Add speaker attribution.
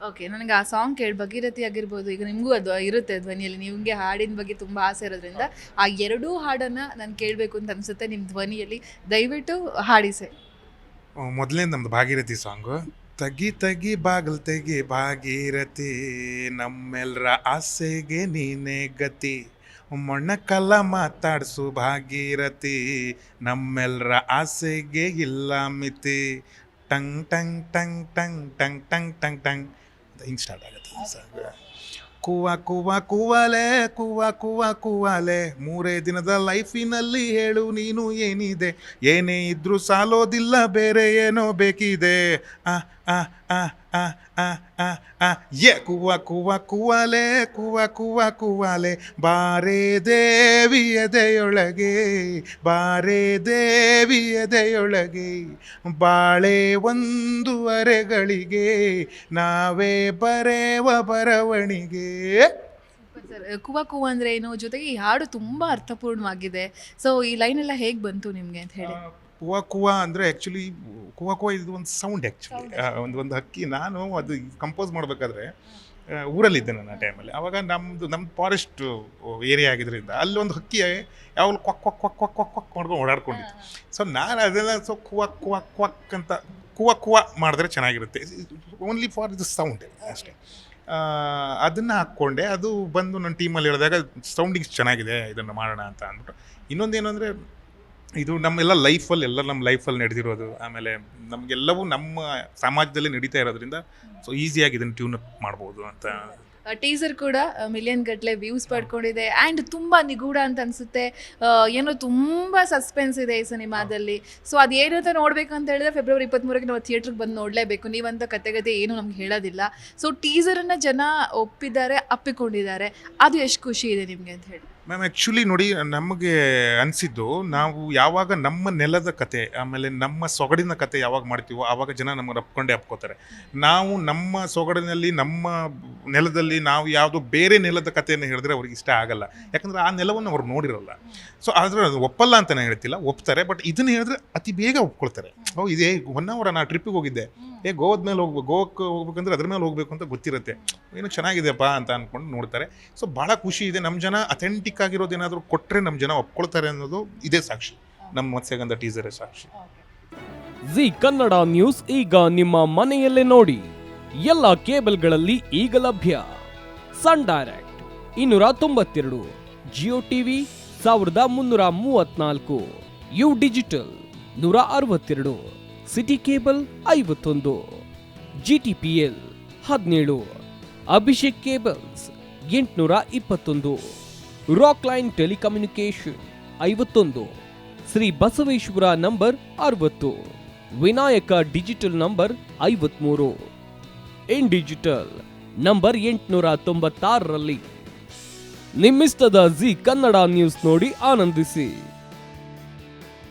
Speaker 1: Okay, ನನಗೆ ಆ song ಕೇಳಿ ಭಗೀರಥಿ ಆಗಿರ್ಬೋದು, ಈಗ ನಿಮಗೂ ಅದು ಇರುತ್ತೆ ಧ್ವನಿಯಲ್ಲಿ, ನಿಮಗೆ ಹಾಡಿನ ಬಗ್ಗೆ ತುಂಬ ಆಸೆ ಇರೋದ್ರಿಂದ ಆ ಎರಡೂ ಹಾಡನ್ನು ನಾನು ಕೇಳಬೇಕು ಅಂತ ಅನಿಸುತ್ತೆ ನಿಮ್ಮ ಧ್ವನಿಯಲ್ಲಿ. ದಯವಿಟ್ಟು ಹಾಡಿ ಸರ್.
Speaker 2: ಮೊದಲನೇ ನಮ್ದು ಭಾಗೀರಥಿ ಸಾಂಗು. ತಗಿ ತಗಿ ಬಾಗಲ್ ತೆಗಿ ಭಾಗೀರಥಿ, ನಮ್ಮೆಲ್ಲರ ಆಸೆಗೆ ನೀನೇ ಗತಿ, ಮೊಣ್ಣಕಲ್ಲ ಮಾತಾಡ್ಸು ಭಾಗೀರಥಿ, ನಮ್ಮೆಲ್ಲರ ಆಸೆಗೆ ಇಲ್ಲ ಮಿತಿ, tongue tongue tongue tongue tongue tongue tongue tongue ಅಂತ ಹಿಂಗೆ ಸ್ಟಾರ್ಟ್ ಆಗುತ್ತೆ ಸಾಂಗ್. ಕೂವ ಕೂವ ಕೂವಲೆ ಕೂವ ಕೂವ ಕೂವಲೆ, 3 ದಿನದ ಲೈಫಿನಲ್ಲಿ ಹೇಳು ನೀನು ಏನಿದೆ, ಏನೇ ಇದ್ರೂ ಸಾಲೋದಿಲ್ಲ ಬೇರೆ ಏನೋ ಬೇಕಿದೆ, ಆ ಆ ಆ ಆ ಆ ಆ ಆ ಏ ಕೂವ ಕೂವ ಕೂವಲೆ ಕೂವ ಕೂವ ಕೂವಲೆ, ಬಾರೇ ದೇವಿ ಎದೆಯೊಳಗೆ, ಬಾರೇ ದೇವಿ ಎದೆಯೊಳಗೆ, ಬಾಳೆ 1 ಗಳಿಗೆ ನಾವೇ ಬರೆವ ಬರವಣಿಗೆ.
Speaker 1: ಸರ್, ಕುವ ಕುವ ಅಂದರೆ ಏನು, ಜೊತೆಗೆ ಈ ಹಾಡು ತುಂಬ ಅರ್ಥಪೂರ್ಣವಾಗಿದೆ. ಸೊ ಈ ಲೈನ್ ಎಲ್ಲ ಹೇಗೆ ಬಂತು ನಿಮಗೆ ಅಂತ ಹೇಳಿ?
Speaker 2: ಕುವ ಕುವ ಅಂದರೆ ಆ್ಯಕ್ಚುಲಿ ಕುವ ಕುವ ಇದು ಒಂದು ಸೌಂಡ್ ಆ್ಯಕ್ಚುಲಿ. ಒಂದು ಹಕ್ಕಿ. ನಾನು ಅದು ಕಂಪೋಸ್ ಮಾಡಬೇಕಾದ್ರೆ ಊರಲ್ಲಿದ್ದೆ ನಾನು ಆ ಟೈಮಲ್ಲಿ. ಆವಾಗ ನಮ್ಮ ಫಾರೆಸ್ಟ್ ಏರಿಯಾ ಆಗಿದ್ದರಿಂದ ಅಲ್ಲಿ ಒಂದು ಹಕ್ಕಿ ಯಾವಾಗಲೂ ಕ್ವಕ್ ಕ್ವಕ್ ಕ್ವಕ್ ಕ್ವಕ್ ಕ್ವಕ್ ಕ್ವಕ್ ಮಾಡ್ಕೊಂಡು ಓಡಾಡ್ಕೊಂಡಿತ್ತು. ಸೊ ನಾನು ಅದೆಲ್ಲ ಕುವ ಕುವ ಕ್ವಕ್ ಅಂತ ಕುವ ಕುವ ಮಾಡಿದ್ರೆ ಚೆನ್ನಾಗಿರುತ್ತೆ, ಓನ್ಲಿ ಫಾರ್ ಇದು ಸೌಂಡ್ ಅಷ್ಟೇ. ಅದನ್ನು ಹಾಕ್ಕೊಂಡೆ. ಅದು ಬಂದು ನನ್ನ ಟೀಮಲ್ಲಿ ಹೇಳಿದಾಗ ಸೌಂಡಿಗೆ ಚೆನ್ನಾಗಿದೆ, ಇದನ್ನು ಮಾಡೋಣ ಅಂತ ಅಂದ್ಬಿಟ್ಟು. ಇನ್ನೊಂದೇನು ಅಂದರೆ, ಇದು ನಮ್ಮೆಲ್ಲ ಲೈಫಲ್ಲಿ ನಮ್ಮ ಲೈಫಲ್ಲಿ ನಡೆದಿರೋದು, ಆಮೇಲೆ ನಮಗೆಲ್ಲವೂ ನಮ್ಮ ಸಮಾಜದಲ್ಲಿ ನಡೀತಾ ಇರೋದ್ರಿಂದ ಸೊ ಈಸಿಯಾಗಿ ಇದನ್ನು ಟ್ಯೂನ್ ಅಪ್ ಮಾಡ್ಬೋದು ಅಂತ.
Speaker 1: ಟೀಸರ್ ಕೂಡ ಮಿಲಿಯನ್ ಗಟ್ಟಲೆ ವ್ಯೂಸ್ ಪಡ್ಕೊಂಡಿದೆ ಆ್ಯಂಡ್ ತುಂಬ ನಿಗೂಢ ಅಂತ ಅನಿಸುತ್ತೆ. ಏನೋ ತುಂಬ ಸಸ್ಪೆನ್ಸ್ ಇದೆ ಈ ಸಿನಿಮಾದಲ್ಲಿ. ಸೊ ಅದೇನು ಅಂತ ನೋಡಬೇಕು ಅಂತ ಹೇಳಿದ್ರೆ ಫೆಬ್ರವರಿ 23ಕ್ಕೆ ನಾವು ಥಿಯೇಟ್ರಿಗೆ ಬಂದು ನೋಡಲೇಬೇಕು. ನೀವಂತ ಕತೆ ಏನು ನಮ್ಗೆ ಹೇಳೋದಿಲ್ಲ. ಸೊ ಟೀಸರನ್ನು ಜನ ಒಪ್ಪಿದ್ದಾರೆ, ಅಪ್ಪಿಕೊಂಡಿದ್ದಾರೆ. ಅದು ಎಷ್ಟು ಖುಷಿ ಇದೆ ನಿಮಗೆ ಅಂತ ಹೇಳಿ?
Speaker 2: ಮ್ಯಾಮ್ ಆ್ಯಕ್ಚುಲಿ ನೋಡಿ, ನಮಗೆ ಅನಿಸಿದ್ದು, ನಾವು ಯಾವಾಗ ನಮ್ಮ ನೆಲದ ಕತೆ ಆಮೇಲೆ ನಮ್ಮ ಸೊಗಡಿನ ಕತೆ ಯಾವಾಗ ಮಾಡ್ತೀವೋ ಆವಾಗ ಜನ ನಮಗೆ ಅಪ್ಕೋತಾರೆ. ನಾವು ನಮ್ಮ ಸೊಗಡಿನಲ್ಲಿ ನಮ್ಮ ನೆಲದಲ್ಲಿ ನಾವು ಯಾವುದೋ ಬೇರೆ ನೆಲದ ಕಥೆಯನ್ನು ಹೇಳಿದ್ರೆ ಅವ್ರಿಗೆ ಇಷ್ಟ ಆಗಲ್ಲ, ಯಾಕಂದರೆ ಆ ನೆಲವನ್ನು ಅವ್ರು ನೋಡಿರಲ್ಲ. ಸೊ ಆದರೆ ಅದು ಒಪ್ಪಲ್ಲ ಅಂತ ನಾನು ಹೇಳ್ತಿಲ್ಲ, ಒಪ್ತಾರೆ. ಬಟ್ ಇದನ್ನು ಹೇಳಿದ್ರೆ ಅತಿ ಬೇಗ ಒಪ್ಕೊಳ್ತಾರೆ. ಇದೇ 1 hour ನಾನು ಟ್ರಿಪ್ಪಿಗೆ ಹೋಗಿದ್ದೆ, ಗೋವಾದ ಮೇಲೆ ಗೋವಾಕ್ಕೆ ಹೋಗ್ಬೇಕಂದ್ರೆ ಅದ್ರ ಮೇಲೆ ಹೋಗ್ಬೇಕು ಅಂತ ಗೊತ್ತಿರುತ್ತೆ, ಏನು ಚೆನ್ನಾಗಿದೆಯಪ್ಪ ಅಂತ ಅಂದ್ಕೊಂಡು ನೋಡ್ತಾರೆ. ಸೊ ಭಾಳ ಖುಷಿ ಇದೆ. ನಮ್ಮ ಜನ ಅಥೆಂಟಿಕ್ ಆಗಿರೋದೇನಾದರೂ ಕೊಟ್ಟರೆ ನಮ್ಮ ಜನ ಒಪ್ಕೊಳ್ತಾರೆ ಅನ್ನೋದು ಇದೇ ಸಾಕ್ಷಿ. ನಮ್ಮ ಮತ್ಸ್ಯಗಂಧ ಟೀಸರೇ ಸಾಕ್ಷಿ.
Speaker 3: ಜಿ ಕನ್ನಡ ನ್ಯೂಸ್ ಈಗ ನಿಮ್ಮ ಮನೆಯಲ್ಲೇ ನೋಡಿ. ಎಲ್ಲ ಕೇಬಲ್ಗಳಲ್ಲಿ ಈಗ ಲಭ್ಯ. Sun Direct 292, Jio TV 1334, U digital 162, city cable 51, GTPL 17, Abhishek cables 821, rock line telecommunication 51, Shri Basaveshwara number 60, Vinayaka digital number 53, in digital number 896ರಲ್ಲಿ. ನಿಮ್ಮಿಸ್ತದ ಜಿ ಕನ್ನಡ ನ್ಯೂಸ್ ನೋಡಿ ಆನಂದಿಸಿ.